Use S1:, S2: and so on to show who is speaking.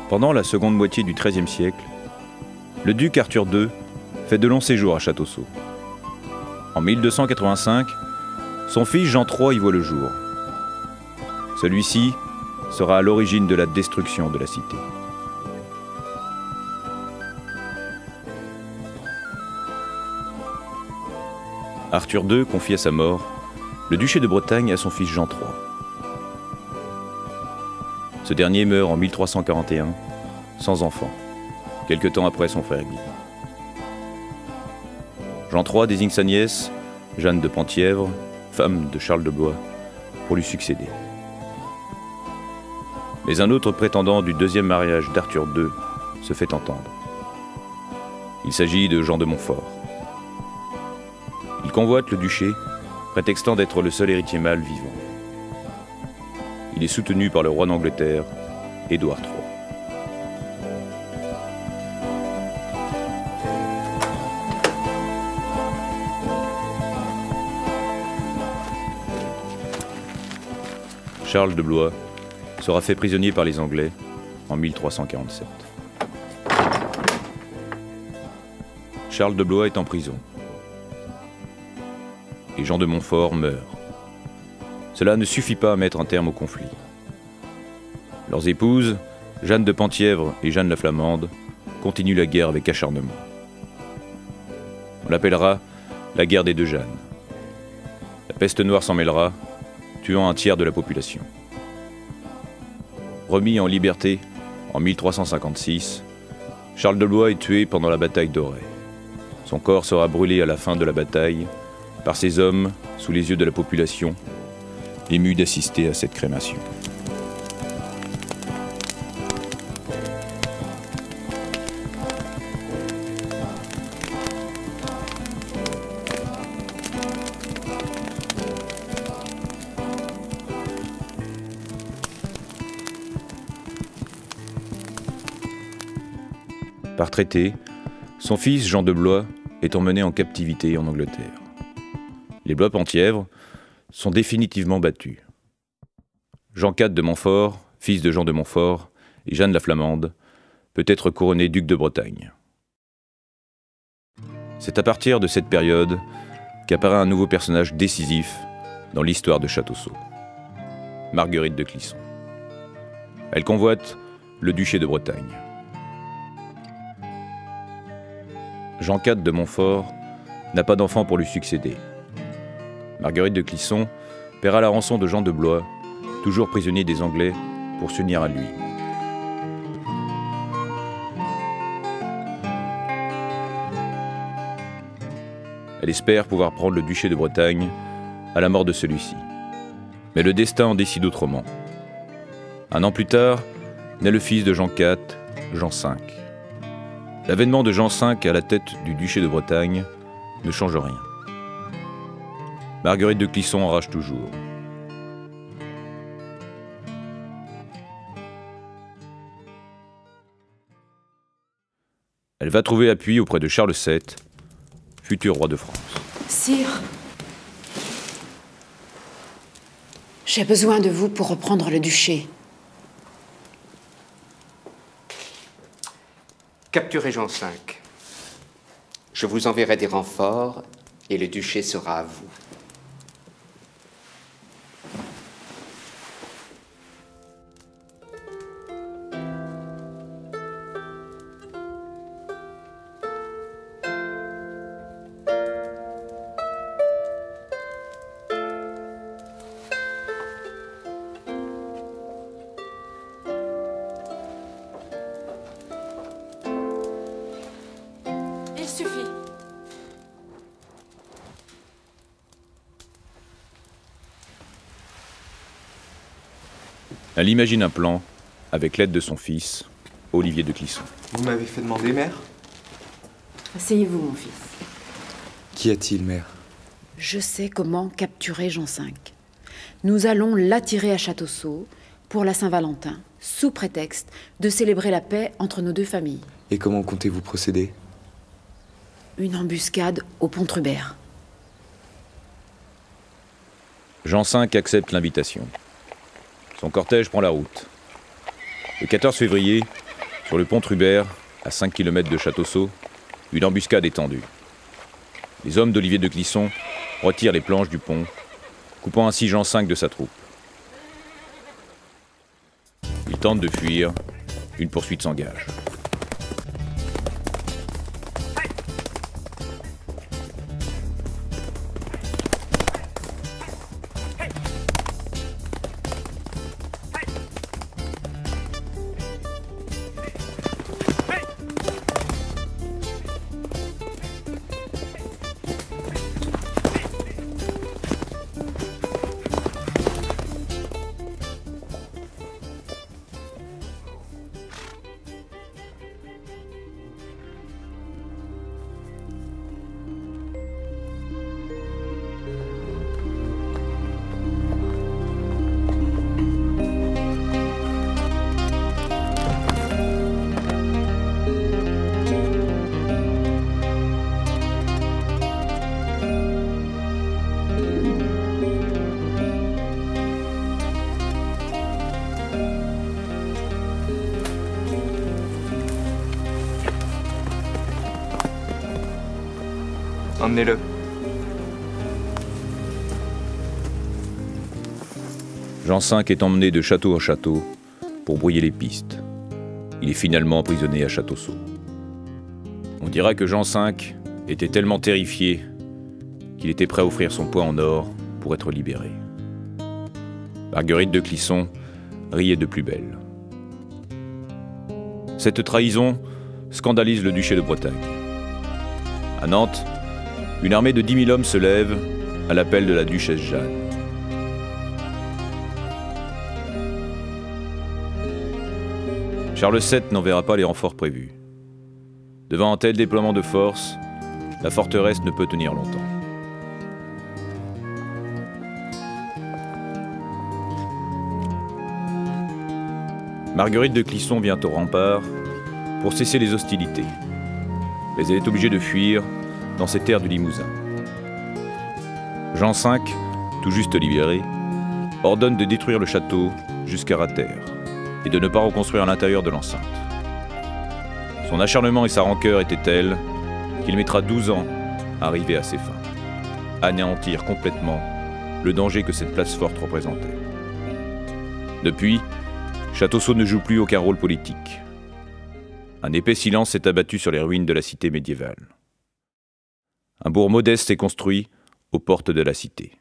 S1: Pendant la seconde moitié du XIIIe siècle, le duc Arthur II fait de longs séjours à Châteauceaux. En 1285, son fils Jean III y voit le jour. Celui-ci sera à l'origine de la destruction de la cité. Arthur II confie à sa mort le duché de Bretagne à son fils Jean III. Ce dernier meurt en 1341, sans enfant, quelque temps après son frère Guy. Jean III désigne sa nièce, Jeanne de Penthièvre, femme de Charles de Blois, pour lui succéder. Mais un autre prétendant du deuxième mariage d'Arthur II se fait entendre. Il s'agit de Jean de Montfort. Il convoite le duché, prétextant d'être le seul héritier mâle vivant. Il est soutenu par le roi d'Angleterre, Édouard III. Charles de Blois sera fait prisonnier par les Anglais en 1347. Charles de Blois est en prison. Et Jean de Montfort meurt. Cela ne suffit pas à mettre un terme au conflit. Leurs épouses, Jeanne de Penthièvre et Jeanne la Flamande, continuent la guerre avec acharnement. On l'appellera la guerre des deux Jeannes. La peste noire s'en mêlera, tuant un tiers de la population. Remis en liberté en 1356, Charles de Blois est tué pendant la bataille d'Auray. Son corps sera brûlé à la fin de la bataille par ses hommes sous les yeux de la population, émus d'assister à cette crémation. Par traité, son fils Jean de Blois est emmené en captivité en Angleterre. Les Blois-Penthièvre sont définitivement battus. Jean IV de Montfort, fils de Jean de Montfort, et Jeanne la Flamande, peut être couronné duc de Bretagne. C'est à partir de cette période qu'apparaît un nouveau personnage décisif dans l'histoire de Châteauceaux, Marguerite de Clisson. Elle convoite le duché de Bretagne. Jean IV de Montfort n'a pas d'enfant pour lui succéder. Marguerite de Clisson paiera la rançon de Jean de Blois, toujours prisonnier des Anglais, pour s'unir à lui. Elle espère pouvoir prendre le duché de Bretagne à la mort de celui-ci. Mais le destin en décide autrement. Un an plus tard, naît le fils de Jean IV, Jean V. L'avènement de Jean V à la tête du duché de Bretagne ne change rien. Marguerite de Clisson enrage toujours. Elle va trouver appui auprès de Charles VII, futur roi de France.
S2: Sire, j'ai besoin de vous pour reprendre le duché.
S3: Capturez Jean V. Je vous enverrai des renforts et le duché sera à vous.
S2: Il suffit.
S1: Elle imagine un plan avec l'aide de son fils, Olivier de Clisson.
S4: Vous m'avez fait demander, mère?
S2: Asseyez-vous, mon fils.
S4: Qu'y a-t-il, mère?
S2: Je sais comment capturer Jean V. Nous allons l'attirer à Châteauceaux pour la Saint-Valentin, sous prétexte de célébrer la paix entre nos deux familles.
S4: Et comment comptez-vous procéder?
S2: Une embuscade au pont Trubert.
S1: Jean V accepte l'invitation. Son cortège prend la route. Le 14 février, Sur le pont Trubert, à 5 km de Château-Saut, une embuscade est tendue. Les hommes d'Olivier de Clisson retirent les planches du pont, coupant ainsi Jean V de sa troupe. Ils tentent de fuir, une poursuite s'engage.
S4: Emmenez-le.
S1: Jean V est emmené de château en château pour brouiller les pistes. Il est finalement emprisonné à Château-Saut. On dira que Jean V était tellement terrifié qu'il était prêt à offrir son poids en or pour être libéré. Marguerite de Clisson riait de plus belle. Cette trahison scandalise le duché de Bretagne. À Nantes, une armée de 10 000 hommes se lève à l'appel de la duchesse Jeanne. Charles VII n'enverra pas les renforts prévus. Devant un tel déploiement de force, la forteresse ne peut tenir longtemps. Marguerite de Clisson vient au rempart pour cesser les hostilités, mais elle est obligée de fuir dans ces terres du Limousin. Jean V, tout juste libéré, ordonne de détruire le château jusqu'à Rather et de ne pas reconstruire l'intérieur de l'enceinte. Son acharnement et sa rancœur étaient tels qu'il mettra 12 ans à arriver à ses fins, anéantir complètement le danger que cette place forte représentait. Depuis, Château-Saut ne joue plus aucun rôle politique. Un épais silence s'est abattu sur les ruines de la cité médiévale. Un bourg modeste est construit aux portes de la cité.